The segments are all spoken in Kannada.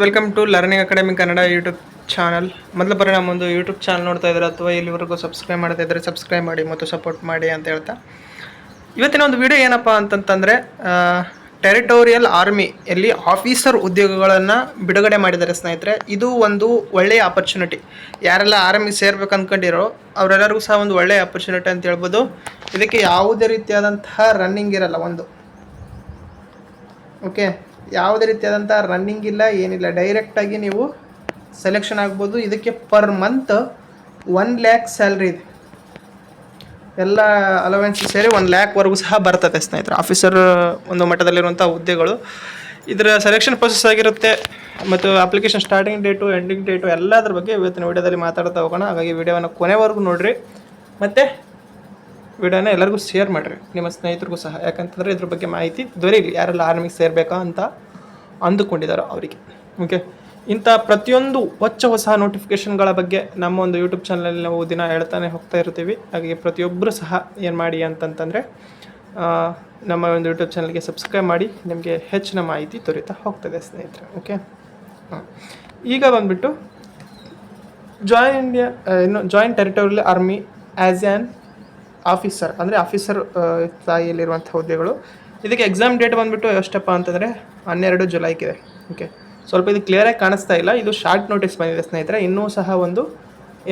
Welcome to learning academy Kannada YouTube channel. ಮೊದಲ ಬಾರಿ ನಮ್ಮೊಂದು ಯೂಟ್ಯೂಬ್ ಚಾನಲ್ ನೋಡ್ತಾ ಇದ್ದಾರೆ ಅಥವಾ ಇಲ್ಲಿವರೆಗೂ ಸಬ್ಸ್ಕ್ರೈಬ್ ಮಾಡ್ತಾ ಇದ್ದಾರೆ, ಸಬ್ಸ್ಕ್ರೈಬ್ ಮಾಡಿ ಮತ್ತು ಸಪೋರ್ಟ್ ಮಾಡಿ ಅಂತ ಹೇಳ್ತಾ ಇವತ್ತಿನ ಒಂದು ವಿಡಿಯೋ ಏನಪ್ಪ ಅಂತಂತಂದರೆ ಟೆರಿಟೋರಿಯಲ್ ಆರ್ಮಿಯಲ್ಲಿ ಆಫೀಸರ್ ಉದ್ಯೋಗಗಳನ್ನು ಬಿಡುಗಡೆ ಮಾಡಿದ್ದಾರೆ ಸ್ನೇಹಿತರೆ. ಇದು ಒಂದು ಒಳ್ಳೆಯ ಆಪರ್ಚುನಿಟಿ. ಯಾರೆಲ್ಲ ಆರ್ಮಿ ಸೇರ್ಬೇಕು ಅಂದ್ಕೊಂಡಿರೋ ಅವರೆಲ್ಲರಿಗೂ ಸಹ ಒಂದು ಒಳ್ಳೆಯ ಆಪರ್ಚುನಿಟಿ ಅಂತ ಹೇಳ್ಬೋದು. ಇದಕ್ಕೆ ಯಾವುದೇ ರೀತಿಯಾದಂತಹ ರನ್ನಿಂಗ್ ಇರಲ್ಲ, ಓಕೆ, ಯಾವುದೇ ರೀತಿಯಾದಂಥ ರನ್ನಿಂಗ್ ಇಲ್ಲ, ಏನಿಲ್ಲ. ಡೈರೆಕ್ಟಾಗಿ ನೀವು ಸೆಲೆಕ್ಷನ್ ಆಗ್ಬೋದು. ಇದಕ್ಕೆ ಪರ್ ಮಂತ್ 1 lakh ಸ್ಯಾಲ್ರಿ ಇದೆ. ಎಲ್ಲ ಅಲವೆನ್ಸ್ ಸೇರಿ 1 lakhವರೆಗೂ ಸಹ ಬರ್ತದೆ ಸ್ನೇಹಿತರೆ. ಆಫೀಸರ್ ಒಂದು ಮಟ್ಟದಲ್ಲಿರುವಂಥ ಹುದ್ದೆಗಳು. ಇದರ ಸೆಲೆಕ್ಷನ್ ಪ್ರೊಸೆಸ್ ಆಗಿರುತ್ತೆ ಮತ್ತು application starting date, ending date ಎಲ್ಲದ್ರ ಬಗ್ಗೆ ಇವತ್ತಿನ ವಿಡಿಯೋದಲ್ಲಿ ಮಾತಾಡ್ತಾ ಹೋಗೋಣ. ಹಾಗಾಗಿ ವಿಡಿಯೋವನ್ನು ಕೊನೆವರೆಗೂ ನೋಡಿರಿ ಮತ್ತು ವಿಡಿಯೋನ ಎಲ್ಲರಿಗೂ ಶೇರ್ ಮಾಡಿರಿ, ನಿಮ್ಮ ಸ್ನೇಹಿತರಿಗೂ ಸಹ. ಯಾಕಂತಂದರೆ ಇದ್ರ ಬಗ್ಗೆ ಮಾಹಿತಿ ದೊರೆಯಲಿ, ಯಾರೆಲ್ಲ ಆರ್ಮಿಗೆ ಸೇರಬೇಕಾ ಅಂತ ಅಂದುಕೊಂಡಿದ್ದಾರೋ ಅವರಿಗೆ. ಓಕೆ, ಇಂಥ ಪ್ರತಿಯೊಂದು ಹೊಸ ನೋಟಿಫಿಕೇಷನ್ಗಳ ಬಗ್ಗೆ ನಮ್ಮ ಒಂದು ಯೂಟ್ಯೂಬ್ ಚಾನಲಲ್ಲಿ ನಾವು ದಿನ ಹೇಳ್ತಾನೆ ಹೋಗ್ತಾ ಇರ್ತೀವಿ. ಹಾಗೆ ಪ್ರತಿಯೊಬ್ಬರು ಸಹ ಏನು ಮಾಡಿ ಅಂತಂತಂದರೆ ನಮ್ಮ ಒಂದು ಯೂಟ್ಯೂಬ್ ಚಾನಲ್ಗೆ ಸಬ್ಸ್ಕ್ರೈಬ್ ಮಾಡಿ, ನಿಮಗೆ ಹೆಚ್ಚಿನ ಮಾಹಿತಿ ದೊರೀತಾ ಹೋಗ್ತದೆ ಸ್ನೇಹಿತರೆ. ಓಕೆ, ಈಗ ಬಂದುಬಿಟ್ಟು joint territorial army as an officer, ಅಂದರೆ ಆಫೀಸರ್ ಸ್ಥಾಯಿಯಲ್ಲಿರುವಂಥ ಹುದ್ದೆಗಳು. ಇದಕ್ಕೆ ಎಕ್ಸಾಮ್ ಡೇಟ್ ಬಂದುಬಿಟ್ಟು ಎಷ್ಟಪ್ಪ ಅಂತಂದರೆ 12 ಜುಲೈಗಿದೆ. ಓಕೆ, ಸ್ವಲ್ಪ ಇದು ಕ್ಲಿಯರಾಗಿ ಕಾಣಿಸ್ತಾ ಇಲ್ಲ, ಇದು ಶಾರ್ಟ್ ನೋಟಿಸ್ ಬಂದಿದೆ ಸ್ನೇಹಿತರೆ. ಇನ್ನೂ ಸಹ ಒಂದು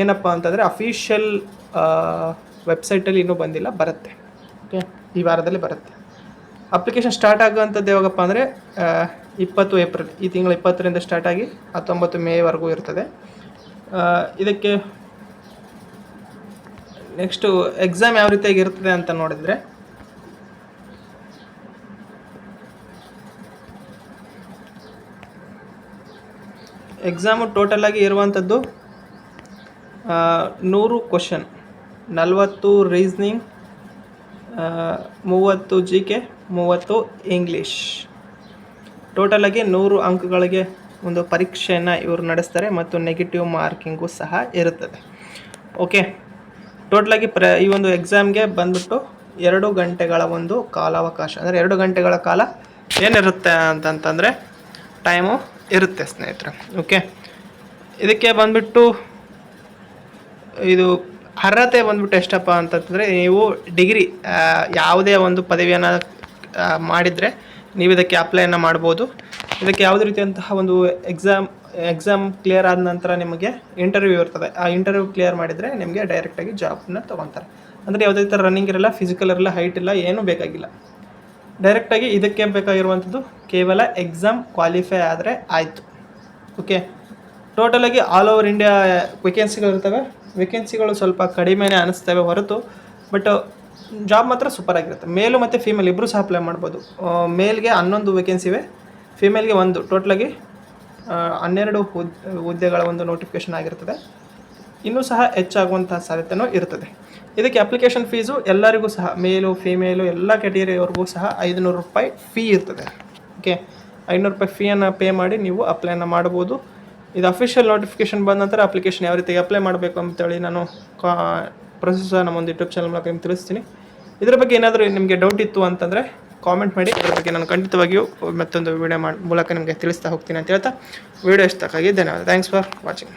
ಏನಪ್ಪ ಅಂತಂದರೆ ಅಫಿಷಿಯಲ್ ವೆಬ್ಸೈಟಲ್ಲಿ ಇನ್ನೂ ಬಂದಿಲ್ಲ, ಬರುತ್ತೆ. ಓಕೆ, ಈ ವಾರದಲ್ಲಿ ಬರುತ್ತೆ. ಅಪ್ಲಿಕೇಶನ್ ಸ್ಟಾರ್ಟ್ ಆಗುವಂಥದ್ದು ಯಾವಾಗಪ್ಪ ಅಂದರೆ 20 ಏಪ್ರಿಲ್, ಈ ತಿಂಗಳು 20ರಿಂದ ಸ್ಟಾರ್ಟ್ ಆಗಿ 19 ಮೇವರೆಗೂ ಇರ್ತದೆ. ಇದಕ್ಕೆ ನೆಕ್ಸ್ಟು ಎಕ್ಸಾಮ್ ಯಾವ ರೀತಿಯಾಗಿ ಇರ್ತದೆ ಅಂತ ನೋಡಿದರೆ, ಎಕ್ಸಾಮು ಟೋಟಲಾಗಿ ಇರುವಂಥದ್ದು 100 ಕ್ವಶನ್, 40 ರೀಸ್ನಿಂಗ್, 30 GK, 30 ಇಂಗ್ಲೀಷ್. ಟೋಟಲಾಗಿ 100 ಅಂಕಗಳಿಗೆ ಒಂದು ಪರೀಕ್ಷೆಯನ್ನು ಇವರು ನಡೆಸ್ತಾರೆ ಮತ್ತು ನೆಗೆಟಿವ್ ಮಾರ್ಕಿಂಗು ಸಹ ಇರುತ್ತದೆ. ಓಕೆ, ಟೋಟಲಾಗಿ ಈ ಒಂದು ಎಕ್ಸಾಮ್ಗೆ ಬಂದ್ಬಿಟ್ಟು 2 ಗಂಟೆಗಳ ಒಂದು ಕಾಲಾವಕಾಶ, ಅಂದರೆ 2 ಗಂಟೆಗಳ ಕಾಲ ಏನಿರುತ್ತೆ ಅಂತಂತಂದರೆ ಟೈಮು ಇರುತ್ತೆ ಸ್ನೇಹಿತರೆ. ಓಕೆ, ಇದಕ್ಕೆ ಬಂದುಬಿಟ್ಟು ಇದು ಅರ್ಹತೆ ಬಂದುಬಿಟ್ಟು ಎಷ್ಟಪ್ಪ ಅಂತಂತಂದರೆ, ನೀವು ಡಿಗ್ರಿ ಯಾವುದೇ ಒಂದು ಪದವಿಯನ್ನು ಮಾಡಿದರೆ ನೀವು ಇದಕ್ಕೆ ಅಪ್ಲೈಯನ್ನು ಮಾಡ್ಬೋದು. ಇದಕ್ಕೆ ಯಾವುದೇ ರೀತಿಯಂತಹ ಒಂದು ಎಕ್ಸಾಮ್ ಕ್ಲಿಯರ್ ಆದ ನಂತರ ನಿಮಗೆ ಇಂಟರ್ವ್ಯೂ ಇರ್ತದೆ. ಆ ಇಂಟರ್ವ್ಯೂ ಕ್ಲಿಯರ್ ಮಾಡಿದರೆ ನಿಮಗೆ ಡೈರೆಕ್ಟಾಗಿ ಜಾಬನ್ನ ತೊಗೊತಾರೆ. ಅಂದರೆ ಯಾವುದೇ ಥರ ರನ್ನಿಂಗ್ ಇರಲ್ಲ, ಫಿಸಿಕಲ್ ಇರಲ್ಲ, ಹೈಟ್ ಇಲ್ಲ, ಏನೂ ಬೇಕಾಗಿಲ್ಲ. ಡೈರೆಕ್ಟಾಗಿ ಇದಕ್ಕೆ ಬೇಕಾಗಿರುವಂಥದ್ದು ಕೇವಲ ಎಕ್ಸಾಮ್ ಕ್ವಾಲಿಫೈ ಆದರೆ ಆಯಿತು. ಓಕೆ, ಟೋಟಲಾಗಿ ಆಲ್ ಓವರ್ ಇಂಡಿಯಾ ವೇಕೆನ್ಸಿಗಳಿರ್ತವೆ. ವೇಕೆನ್ಸಿಗಳು ಸ್ವಲ್ಪ ಕಡಿಮೆನೇ ಅನ್ನಿಸ್ತವೆ ಹೊರತು, ಬಟ್ ಜಾಬ್ ಮಾತ್ರ ಸೂಪರಾಗಿರುತ್ತೆ. ಮೇಲು ಮತ್ತು ಫೀಮೇಲ್ ಇಬ್ಬರು ಸಹ ಅಪ್ಲೈ ಮಾಡ್ಬೋದು. ಮೇಲ್ಗೆ 11 ವೇಕೆನ್ಸಿ ಇವೆ, ಫೀಮೇಲ್ಗೆ 1. ಟೋಟಲಾಗಿ 12 ಹುದ್ದೆಗಳ ಒಂದು ನೋಟಿಫಿಕೇಷನ್ ಆಗಿರ್ತದೆ. ಇನ್ನೂ ಸಹ ಹೆಚ್ಚಾಗುವಂತಹ ಸಾಧ್ಯತೆಯೂ ಇರ್ತದೆ. ಇದಕ್ಕೆ ಅಪ್ಲಿಕೇಶನ್ ಫೀಸು ಎಲ್ಲರಿಗೂ ಸಹ, ಮೇಲು ಫೀಮೇಲು ಎಲ್ಲ ಕ್ಯಾಟಗರಿಯವರೆಗೂ ಸಹ 500 ರೂಪಾಯಿ ಫೀ ಇರ್ತದೆ. ಓಕೆ, 500 ರೂಪಾಯಿ ಫೀಯನ್ನು ಪೇ ಮಾಡಿ ನೀವು ಅಪ್ಲೈನ ಮಾಡ್ಬೋದು. ಇದು ಅಫಿಷಿಯಲ್ ನೋಟಿಫಿಕೇಷನ್ ಬಂದ ನಂತರ ಅಪ್ಲಿಕೇಶನ್ ಯಾವ ರೀತಿ ಅಪ್ಲೈ ಮಾಡಬೇಕು ಅಂತೇಳಿ ನಾನು ಪ್ರೊಸೆಸ್ ನಮ್ಮೊಂದು ಯೂಟ್ಯೂಬ್ ಚಾನಲ್ ಮೂಲಕ ನಿಮ್ಗೆ ತಿಳಿಸ್ತೀನಿ. ಇದರ ಬಗ್ಗೆ ಏನಾದರೂ ನಿಮಗೆ ಡೌಟ್ ಇತ್ತು ಅಂತಂದರೆ ಕಾಮೆಂಟ್ ಮಾಡಿ, ಅದರ ಬಗ್ಗೆ ನಾನು ಖಂಡಿತವಾಗಿಯೂ ಮತ್ತೊಂದು ವಿಡಿಯೋ ಮೂಲಕ ನಿಮಗೆ ತಿಳಿಸ್ತಾ ಹೋಗ್ತೀನಿ ಅಂತ ಹೇಳ್ತಾ ವಿಡಿಯೋ ಇಷ್ಟಕ್ಕಾಗಿ ಧನ್ಯವಾದ. Thanks for watching.